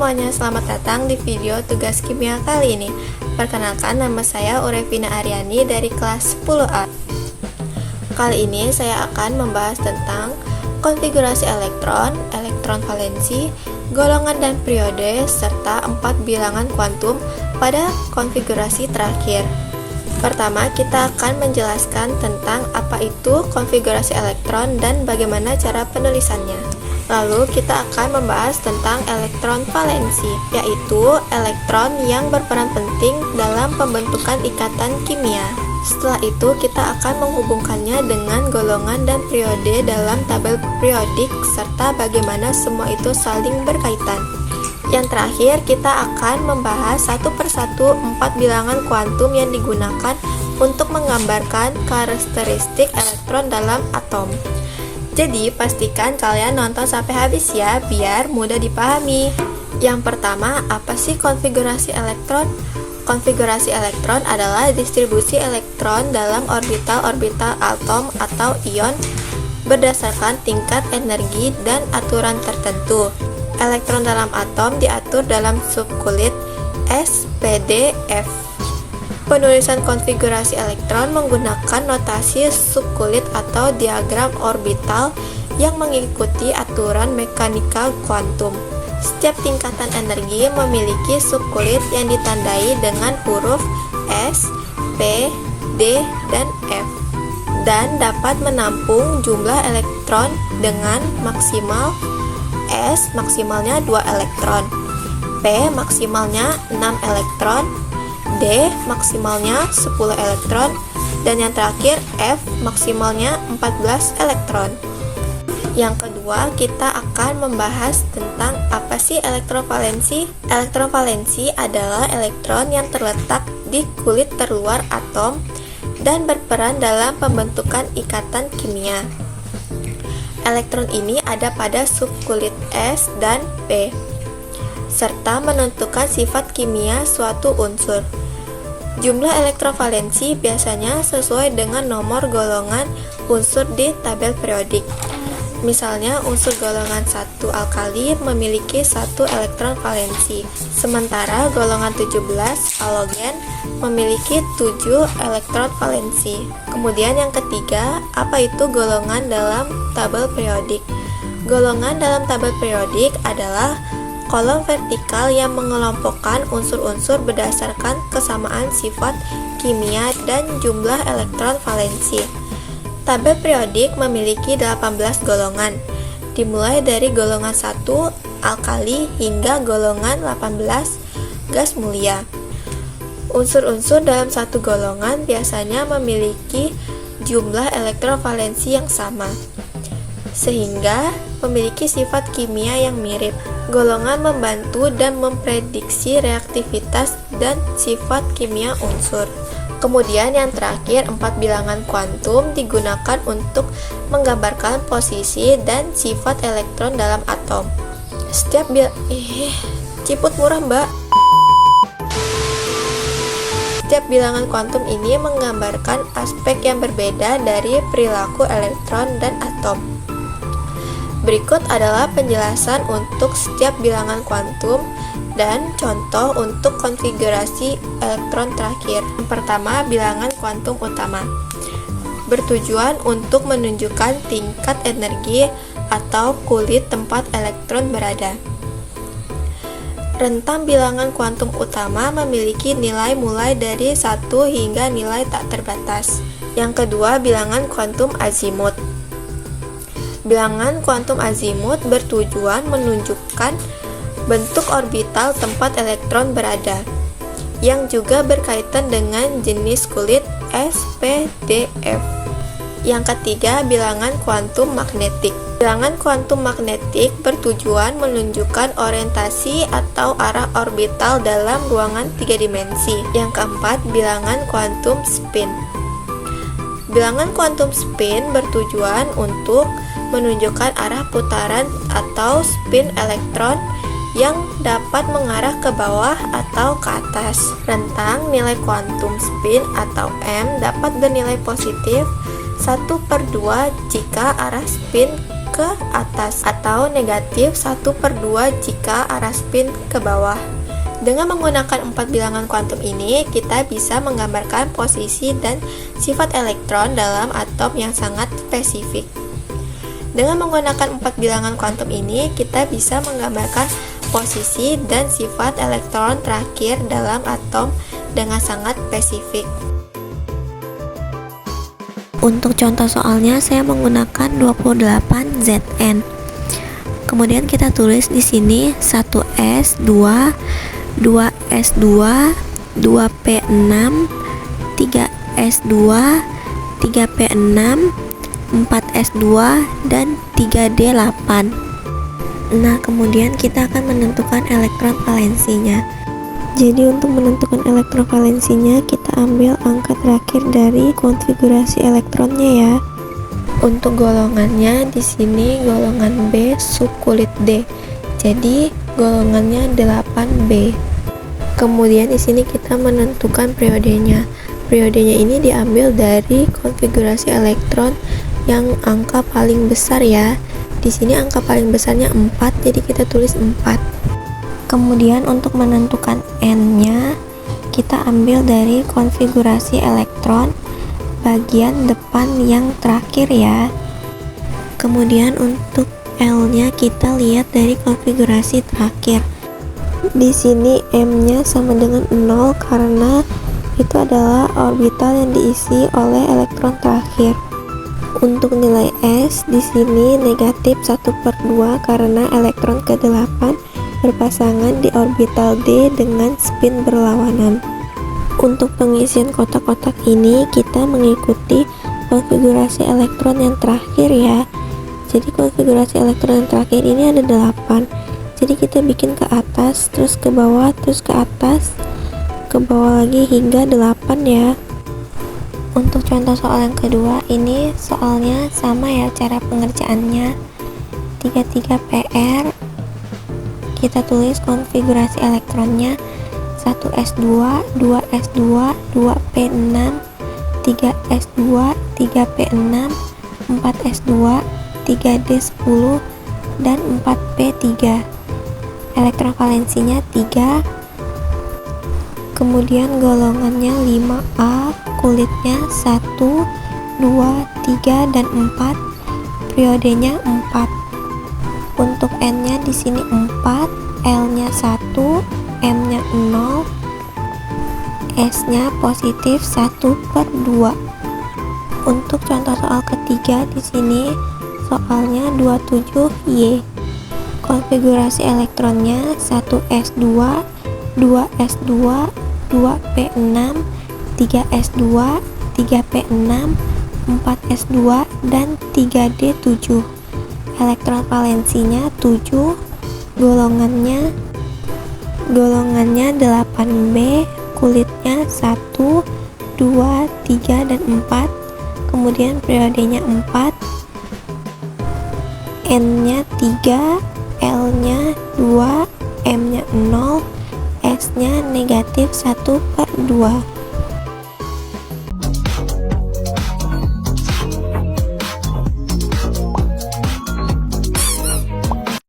semuanya, selamat datang di video tugas kimia kali ini. Perkenalkan, nama saya Urevina Aryani dari kelas 10A. Kali ini saya akan membahas tentang konfigurasi elektron, elektron valensi, golongan dan periode, serta 4 bilangan kuantum pada konfigurasi terakhir. Pertama, kita akan menjelaskan tentang apa itu konfigurasi elektron dan bagaimana cara penulisannya. Lalu kita akan membahas tentang elektron valensi, yaitu elektron yang berperan penting dalam pembentukan ikatan kimia. Setelah itu kita akan menghubungkannya dengan golongan dan periode dalam tabel periodik, serta bagaimana semua itu saling berkaitan. Yang terakhir, kita akan membahas satu persatu 4 bilangan kuantum yang digunakan untuk menggambarkan karakteristik elektron dalam atom. Jadi, pastikan kalian nonton sampai habis ya, biar mudah dipahami. Yang pertama, apa sih konfigurasi elektron? Konfigurasi elektron adalah distribusi elektron dalam orbital-orbital atom atau ion berdasarkan tingkat energi dan aturan tertentu. Elektron dalam atom diatur dalam subkulit S, P, D, F. Penulisan konfigurasi elektron menggunakan notasi subkulit atau diagram orbital yang mengikuti aturan mekanikal kuantum. Setiap tingkatan energi memiliki subkulit yang ditandai dengan huruf S, P, D, dan F, dan dapat menampung jumlah elektron dengan maksimal S maksimalnya 2 elektron, P maksimalnya 6 elektron, D maksimalnya 10 elektron, dan yang terakhir F maksimalnya 14 elektron. Yang kedua, kita akan membahas tentang apa sih elektron valensi. Elektron valensi adalah elektron yang terletak di kulit terluar atom dan berperan dalam pembentukan ikatan kimia. Elektron ini ada pada subkulit S dan P, serta menentukan sifat kimia suatu unsur. Jumlah elektron valensi biasanya sesuai dengan nomor golongan unsur di tabel periodik. Misalnya, unsur golongan 1 alkali memiliki 1 elektron valensi, sementara golongan 17 halogen memiliki 7 elektron valensi. Kemudian yang ketiga, apa itu golongan dalam tabel periodik? Golongan dalam tabel periodik adalah kolom vertikal yang mengelompokkan unsur-unsur berdasarkan kesamaan sifat kimia dan jumlah elektron valensi. Tabel periodik memiliki 18 golongan, dimulai dari golongan 1 alkali hingga golongan 18 gas mulia. Unsur-unsur dalam satu golongan biasanya memiliki jumlah elektron valensi yang sama, sehingga memiliki sifat kimia yang mirip. Golongan membantu dan memprediksi reaktivitas dan sifat kimia unsur. Kemudian yang terakhir, 4 bilangan kuantum digunakan untuk menggambarkan posisi dan sifat elektron dalam atom. Ciput murah mbak. Setiap bilangan kuantum ini menggambarkan aspek yang berbeda dari perilaku elektron dan atom. Berikut adalah penjelasan untuk setiap bilangan kuantum dan contoh untuk konfigurasi elektron terakhir. Yang pertama, bilangan kuantum utama. Bertujuan untuk menunjukkan tingkat energi atau kulit tempat elektron berada. Rentang bilangan kuantum utama memiliki nilai mulai dari 1 hingga nilai tak terbatas. Yang kedua, bilangan kuantum azimut. Bilangan kuantum azimut bertujuan menunjukkan bentuk orbital tempat elektron berada, yang juga berkaitan dengan jenis kulit S, P, D, F. Yang ketiga, bilangan kuantum magnetik. Bilangan kuantum magnetik bertujuan menunjukkan orientasi atau arah orbital dalam ruangan 3 dimensi. Yang keempat, bilangan kuantum spin. Bilangan kuantum spin bertujuan untuk menunjukkan arah putaran atau spin elektron yang dapat mengarah ke bawah atau ke atas. Rentang nilai kuantum spin atau M dapat bernilai positif 1/2 jika arah spin ke atas atau negatif 1/2 jika arah spin ke bawah. Dengan menggunakan 4 bilangan kuantum ini, kita bisa menggambarkan posisi dan sifat elektron dalam atom yang sangat spesifik. Dengan menggunakan 4 bilangan kuantum ini, kita bisa menggambarkan posisi dan sifat elektron terakhir dalam atom dengan sangat spesifik. Untuk contoh soalnya, saya menggunakan 28 Zn. Kemudian kita tulis di sini 1s, 2s2, 2p6, 3s2, 3p6, 4s2, dan 3d8. Nah, kemudian kita akan menentukan elektron valensinya. Jadi untuk menentukan elektron valensinya, kita ambil angka terakhir dari konfigurasi elektronnya ya. Untuk golongannya di sini golongan B subkulit D. Jadi golongannya 8B. Kemudian di sini kita menentukan periodenya. Periodenya ini diambil dari konfigurasi elektron yang angka paling besar ya. Di sini angka paling besarnya 4, jadi kita tulis 4. Kemudian untuk menentukan N-nya, kita ambil dari konfigurasi elektron bagian depan yang terakhir ya. Kemudian untuk L-nya kita lihat dari konfigurasi terakhir. Di sini M-nya sama dengan 0 karena itu adalah orbital yang diisi oleh elektron terakhir. Untuk nilai S di sini negatif 1/2 karena elektron ke-8 berpasangan di orbital D dengan spin berlawanan. Untuk pengisian kotak-kotak ini kita mengikuti konfigurasi elektron yang terakhir ya. Jadi konfigurasi elektron yang terakhir ini ada 8. Jadi kita bikin ke atas, terus ke bawah, terus ke atas, ke bawah lagi hingga 8 ya. Untuk contoh soal yang kedua, ini soalnya sama ya cara pengerjaannya. 33 PR, kita tulis konfigurasi elektronnya 1s2, 2s2, 2p6, 3s2, 3p6, 4s2, 3d10, dan 4p3. Elektron valensinya 3. Kemudian golongannya 5A, kulitnya 1, 2, 3, dan 4. Periodenya 4. Untuk N-nya di sini 4, L-nya 1, M-nya 0, S-nya positif 1/2. Untuk contoh soal ketiga di sini soalnya 27Y. Konfigurasi elektronnya 1s2, 2s2, 2p6, 3s2, 3p6, 4s2, dan 3d7. Elektron valensinya 7, golongannya 8B, kulitnya 1, 2, 3, dan 4. Kemudian periodenya 4, N-nya 3, L-nya 2, M-nya 0, S-nya negatif 1/2.